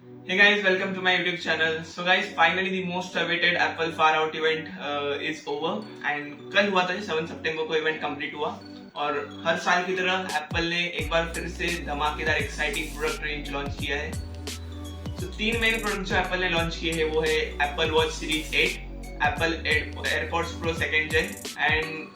Hey guys, welcome to my YouTube channel. So guys, finally the most awaited Apple Far Out event is over and कल हुआ था 7 सितंबर को event complete हुआ और हर साल की तरह एप्पल ने एक बार फिर से धमाकेदार एक्साइटिंग प्रोडक्ट रेंज लॉन्च किया है। तो तीन मेन प्रोडक्ट जो एप्पल ने लॉन्च किए हैं वो है Apple watch series 8, Apple AirPods Pro second gen and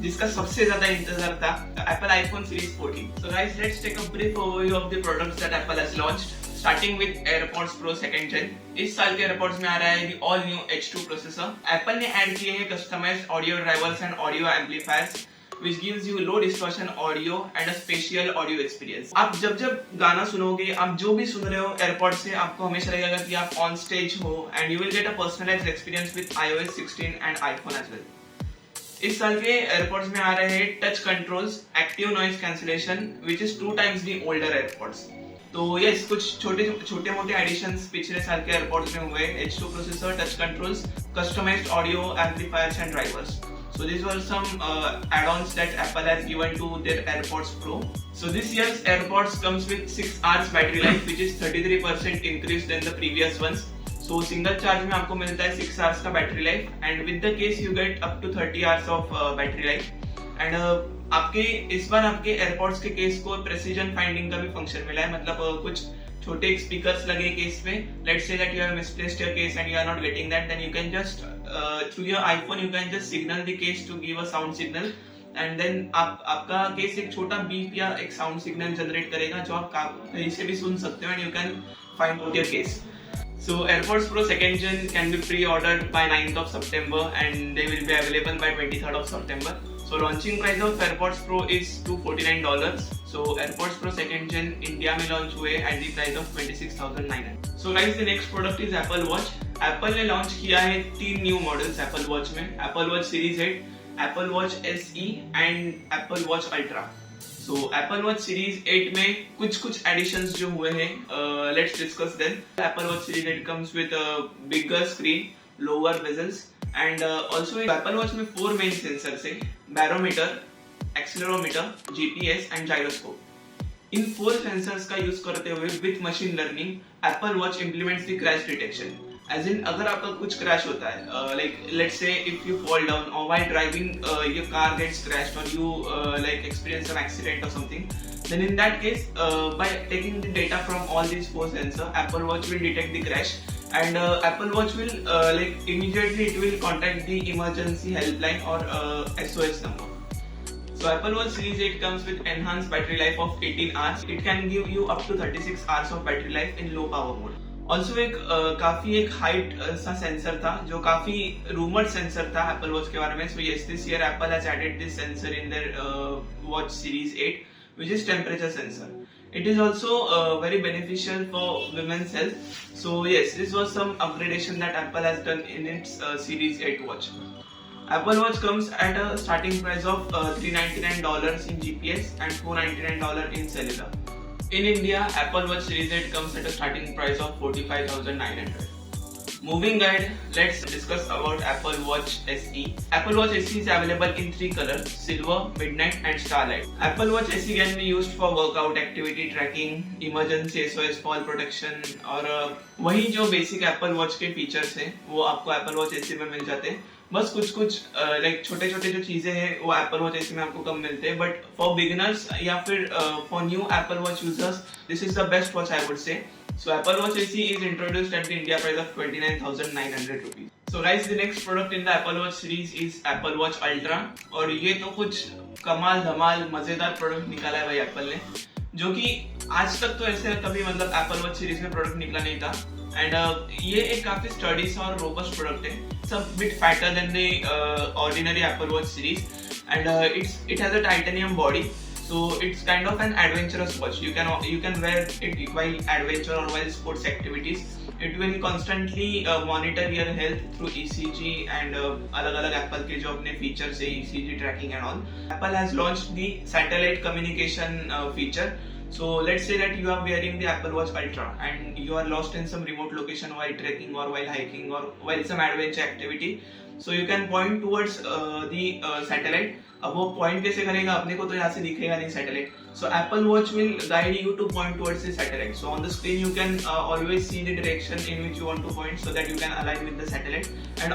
जिसका सबसे ज्यादा इंतजार था Apple iPhone series 14। So guys, let's take a brief overview of the products that Apple has launched. Starting with AirPods Pro second gen. इस साल के AirPods में आ रहा है all new H2 processor. Apple ने ऐड किए हैं customised audio drivers and audio amplifiers which gives you low distortion audio and a spatial audio experience। आप जब गाना सुनोगे, आप जो भी सुन रहे हो AirPods से, आपको हमेशा लगेगा कि आप ऑन स्टेज हो and you will get a personalized experience with iOS 16 and iPhone as well। इस साल के AirPods में आ रहे हैं touch controls, active noise cancellation which is 2 times the older AirPods। तो यस, कुछ छोटे मोटे एडिशंस पिछले साल के AirPods में हुए। H2 processor, touch controls, customised audio amplifiers and drivers. So these were some add-ons that Apple has given to their AirPods Pro. So this year's AirPods comes with 6 hours battery life, which is 33% increase than the previous ones. So single charge में आपको मिलता है 6 hours का battery life, and with the case you get up to 30 hours of battery life. And आपके इस बार आपके AirPods के case को प्रेसिजन फाइंडिंग का भी फंक्शन मिला है। मतलब कुछ छोटे स्पीकर्स लगे केस में। Let's say that you have misplaced your case and you are not getting that, then you can just through your iPhone you can just signal the case to give a sound signal and then आपका case एक छोटा beep या एक sound signal generate करेगा जो आप कहीं से भी सुन सकते हो and you can find out your case. So AirPods Pro second gen can be pre-ordered by 9th of September and they will be available by 23rd of September. So launching price of AirPods Pro is $249. So AirPods Pro second gen India में launch हुए at the price of 26,900. So guys, the next product is Apple Watch. Apple ने launch किया है 3 new models Apple Watch में, Apple Watch Series 8, Apple Watch SE and Apple Watch Ultra. So Apple Watch Series 8 में कुछ editions जो हुए हैं, let's discuss them. Apple Watch Series 8 comes with a bigger screen, lower bezels, and also Apple Watch में 4 main sensors हैं: barometer, accelerometer, GPS and gyroscope। In 4 sensors का use करते हुए with machine learning Apple Watch implements the crash detection। As in, अगर आपका कुछ crash होता है, like let's say if you fall down or while driving your car gets crashed or you like experience some accident or something, then in that case by taking the data from all these 4 sensors, Apple Watch will detect the crash and Apple Watch will like immediately it will contact the emergency helpline or SOS number। So Apple Watch Series 8 comes with enhanced battery life of 18 hours। It can give you up to 36 hours of battery life in low power mode। Also काफी एक hyped सा सेंसर था जो काफी rumoured sensor था Apple watch के बारे में। So yes, this year Apple has added this sensor in their watch series 8 which is temperature sensor. It is also very beneficial for women's health. So yes, this was some upgradation that Apple has done in its series 8 watch. Apple Watch comes at a starting price of $399 in GPS and $499 in cellular। In India, Apple Watch Series 8 comes at a starting price of 45,900. Moving ahead, let's discuss about Apple Watch SE. Apple Watch SE is available in 3 colors: silver, midnight and starlight. Apple Watch SE can be used for workout, activity tracking, emergency SOS, fall protection और वही जो basic Apple Watch के features हैं वो आपको Apple Watch SE में मिल जाते हैं। बस कुछ लाइक छोटे जो चीजें हैं वो Apple Watch SE में आपको कम मिलते हैं, बट फॉर बिगिनर्स या फिर for new Apple Watch users this is the best watch I would say. So Apple Watch SE is introduced at the India price of 29,900 rupees. So guys, the next product in the Apple Watch series is Apple Watch Ultra और ये तो कुछ कमाल धमाल मजेदार product निकाला है भाई Apple ने, जो कि आज तक तो ऐसे कभी मतलब Apple Watch सीरीज में प्रोडक्ट निकला नहीं था। एंड ये एक काफी स्टडी सा और रोबस्ट प्रोडक्ट है, सब bit fatter than the ordinary Apple Watch series and it has a titanium body। So it's kind of an adventurous watch। You can wear it while adventure or while sports activities। It will constantly monitor your health through ECG and अलग-अलग Apple के जो अपने features है, ECG tracking and all। Apple has launched the satellite communication feature So let's say that you are wearing the Apple Watch Ultra and you are lost in some remote location while trekking or while hiking or while some adventure activity. So you can point towards the satellite. अब वो point कैसे करेगा, अपने को तो यहाँ से दिखेगा नहीं satellite. So Apple watch will guide you two point towards the satellite. So on the screen you can always see the direction in which you want two point so that you can align with the satellite. And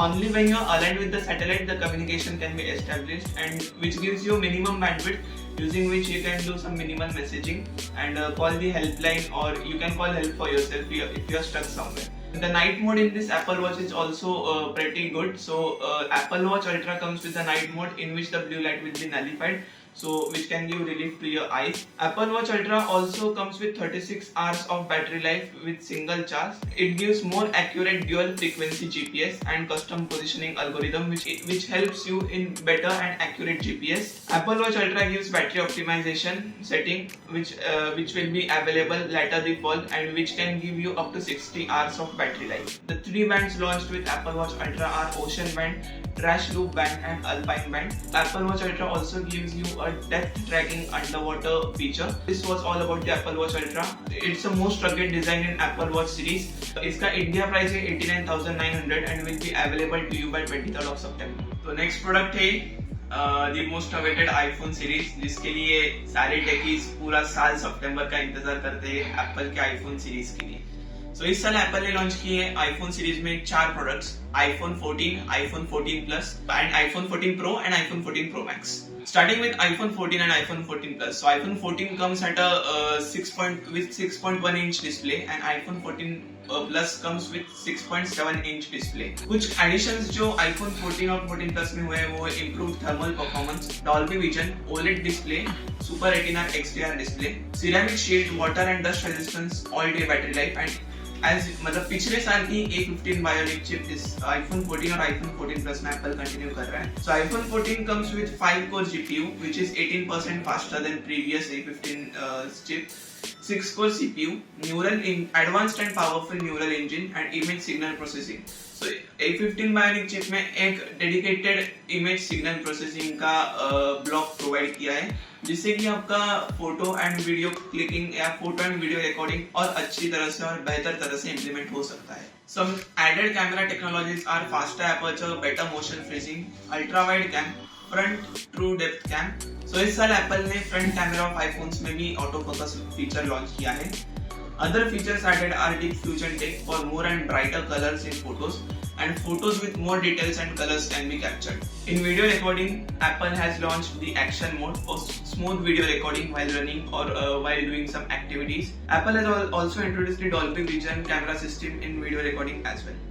only when you are aligned with the satellite the communication can be established, and which gives you minimum bandwidth using which you can do some minimal messaging and call the helpline, or you can call help for yourself if you are stuck somewhere. The night mode in this Apple Watch is also pretty good. So Apple Watch Ultra comes with the night mode in which the blue light will be nullified, so which can give relief to your eyes. Apple Watch Ultra also comes with 36 hours of battery life with single charge. It gives more accurate dual frequency GPS and custom positioning algorithm which helps you in better and accurate GPS. Apple Watch Ultra gives battery optimization setting which will be available later the fall, and which can give you up to 60 hours of battery life. The 3 bands launched with Apple Watch Ultra are Ocean Band, Trash Loop Band and Alpine Band. Apple Watch Ultra also gives you a depth tracking underwater feature. This was all about the Apple Watch Ultra. It's the most rugged design in Apple Watch series. इसका India price है 89,900 and will be available to you by 23rd of September. तो next product है the most awaited iPhone series, जिसके लिए सारे techies पूरा साल सितंबर का इंतजार करते हैं एप्पल के आईफोन सीरीज के लिए. So इस साल एप्पल ने लॉन्च किए हैं आईफोन सीरीज में 4 products, iPhone 14, iPhone 14 Plus and iPhone 14 Pro and iPhone 14 Pro Max. Starting with iPhone 14 and iPhone 14 Plus. So iPhone 14 comes at a 6.1 inch display and iPhone 14 Plus comes with 6.7 inch display. कुछ editions जो iPhone 14 और 14 Plus में हुए हैं वो improved thermal performance, Dolby Vision, OLED display, Super Retina XDR display, ceramic shield, water and dust resistance, all day battery life and मतलब पिछले साल की A15 Bionic चिप इस iPhone 14 और iPhone 14 Plus में Apple कंटिन्यू कर रहा है. So iPhone 14 comes with 5-core GPU which is 18% faster than previous A15 chip, 6-core CPU, advanced and powerful neural engine and image signal processing. So A15 Bionic chip में एक dedicated image signal processing का block provide किया है, जिससे कि आपका photo and video clicking या photo and video recording और अच्छी तरह से और बेहतर तरह से इम्प्लीमेंट हो सकता है. Some added camera technologies are faster aperture, better motion freezing, ultra wide cam, front true depth cam. So इस साल एप्पल ने फ्रंट कैमरा ऑफ आईफोन्स में भी ऑटो फोकस फीचर लॉन्च किया है. Other features added are Deep Fusion Tech for more and brighter colors in photos, and photos with more details and colors can be captured. In video recording, Apple has launched the Action Mode for smooth video recording while running or while doing some activities. Apple has also introduced the Dolby Vision camera system in video recording as well.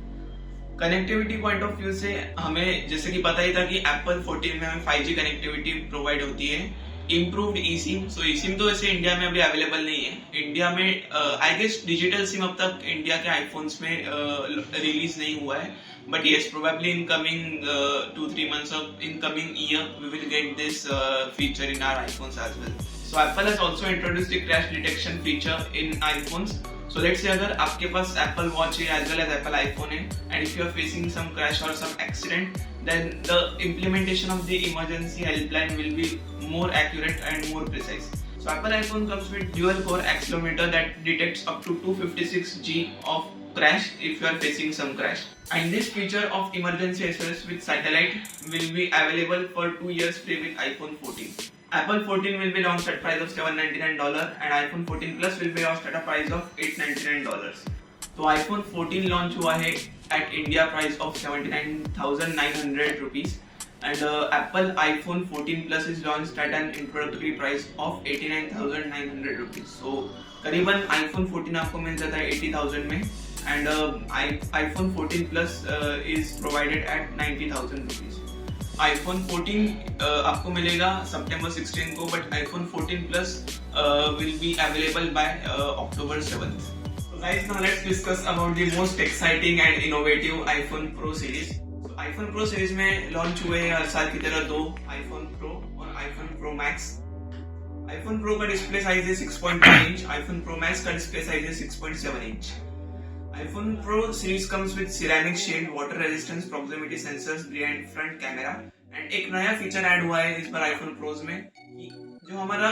Connectivity point of view से हमें जैसे कि पता ही था कि Apple 14 में हमें 5G connectivity provide होती है. Improved eSIM. सो eSIM तो वैसे इंडिया में अभी अवेलेबल नहीं है. इंडिया में आई गेस डिजिटल सिम अब तक इंडिया के आईफोन्स में रिलीज नहीं हुआ है, but yes probably in coming 2-3 months of in coming year we will get this feature in our iPhones as well. So Apple has also introduced the crash detection feature in iPhones. So let's say अगर आपके पास Apple Watch है as well as Apple iPhone है and if you are facing some crash or some accident, then the implementation of the emergency helpline will be more accurate and more precise. So Apple iPhone comes with dual core accelerometer that detects up to 256 G of crash if you are facing some crash. And this feature of emergency SOS with satellite will be available for 2 years free with iPhone 14. Apple 14 will be launched at price of $799 and iPhone 14 Plus will be launched at a price of $899. तो iPhone 14 launch हुआ है at India price of 79,900 rupees and Apple iPhone 14 Plus is launched at an introductory price of 89,900 rupees. So करीबन iPhone 14 आपको मिल जाता है 80,000 में and iPhone 14 Plus is provided at 90,000 rupees. iPhone 14 आपको मिलेगा September 16 को, but iPhone 14 Plus will be available by October 7th. So guys, now let's discuss about the most exciting and innovative iPhone Pro series. So iPhone Pro series में launch हुए हर साल की तरह 2 iPhone Pro और iPhone Pro Max. iPhone Pro का display size है 6.1 inch, iPhone Pro Max का display size है 6.7 inch. iPhone Pro series comes with ceramic shield, water resistance, proximity sensors behind front camera and एक नया feature add हुआ है इस बार iPhone Pros में कि जो हमारा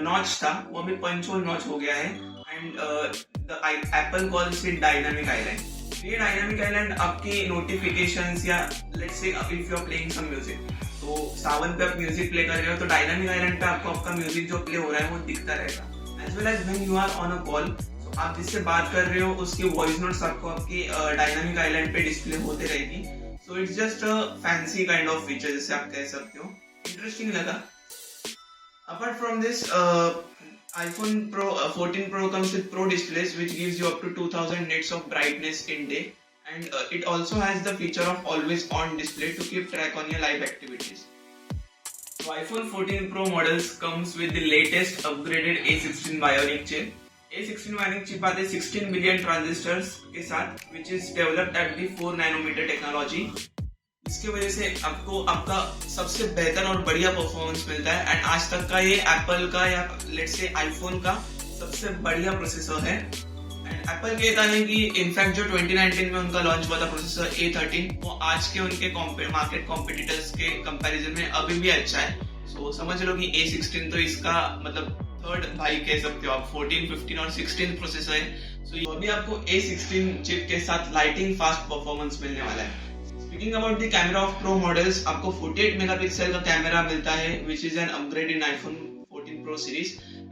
नॉच था वो अभी पंच होल नॉच हो गया है and the Apple calls it dynamic island. ये डायनामिक आइलैंड आपकी नोटिफिकेशंस या let's say if you are playing some music, तो सावन पे आप म्यूजिक प्ले कर रहे हो तो डायनामिक आइलैंड पे आपको आपका म्यूजिक जो प्ले हो रहा है वो दिखता रहेगा। As well as when you are on a call, आप जिससे बात कर रहे हो उसकी वॉइस नोट्स आपको आपकी डायनामिक आइलैंड पे डिस्प्ले होते रहेगी। So it's just a fancy kind of feature जिसे आप कह सकते हो। इंटरेस्टिंग लगा। Apart from this, iPhone Pro 14 Pro comes with Pro displays which gives you up to 2000 nits of brightness in day, and it also has the feature of always on display to keep track on your live activities. So iPhone 14 Pro models comes with the latest upgraded A16 Bionic chip. A16 Bionic chip आते 16 billion transistors के साथ which is developed at the 4 nanometer technology. इसकी वजह से आपको आपका सबसे बेहतर और बढ़िया परफॉर्मेंस मिलता है एंड आज तक का ये एप्पल का या लेट्स से आईफोन का सबसे बढ़िया प्रोसेसर है। एंड एप्पल कहता है कि इनफैक्ट जो 2019 में उनका लॉन्च हुआ था प्रोसेसर A13, वो आज के उनके मार्केट कॉम्पिटिटर्स के कंपैरिजन में अभी भी अच्छा है। सो समझ लो कि A16 तो इसका मतलब थर्ड भाई कह सकते हो आप। 14, 15 और 16 प्रोसेसर है। सो अभी आपको A16 चिप के साथ लाइटिंग फास्ट परफॉर्मेंस मिलने वाला है। Speaking about the camera of Pro models, आपको 48 मेगापिक्सल का कैमरा मिलता है which is an upgrade in iPhone 14 Pro series,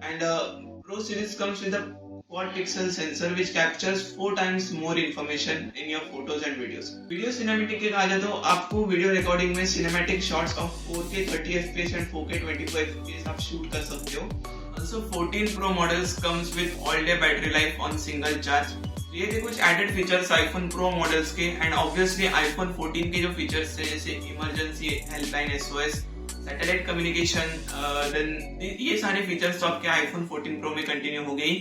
and Pro series comes with a quad pixel sensor which captures 4 times more information in your photos and videos. Video cinematic के कहा जाए तो आपको video recording में cinematic shots of 4K 30 fps and 4K 24 fps आप shoot कर सकते हो। Also 14 Pro models comes with all day battery life on single charge। ये थे कुछ added features iPhone pro models के एंड ऑब्वियसली आईफोन 14 के जो फीचर्स थे जैसे emergency helpline SOS, satellite communication, then ये सारे फीचर्स तो आपके आईफोन 14 प्रो में कंटिन्यू हो गई।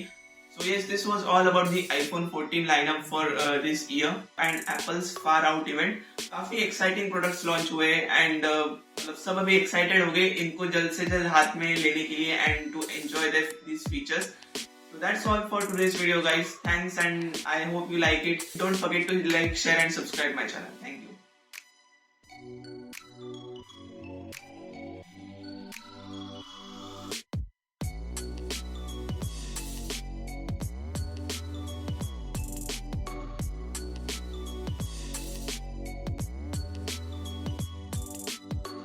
सो yes, this was all about the iPhone 14 lineup for this year and apples far out event. काफी एक्साइटिंग प्रोडक्ट्स लॉन्च हुए एंड मतलब सब अभी एक्साइटेड हो गए इनको जल्द से जल्द हाथ में लेने के लिए and to enjoy this features. So that's all for today's video guys. Thanks and I hope you like it. Don't forget to like, share and subscribe my channel. Thank you.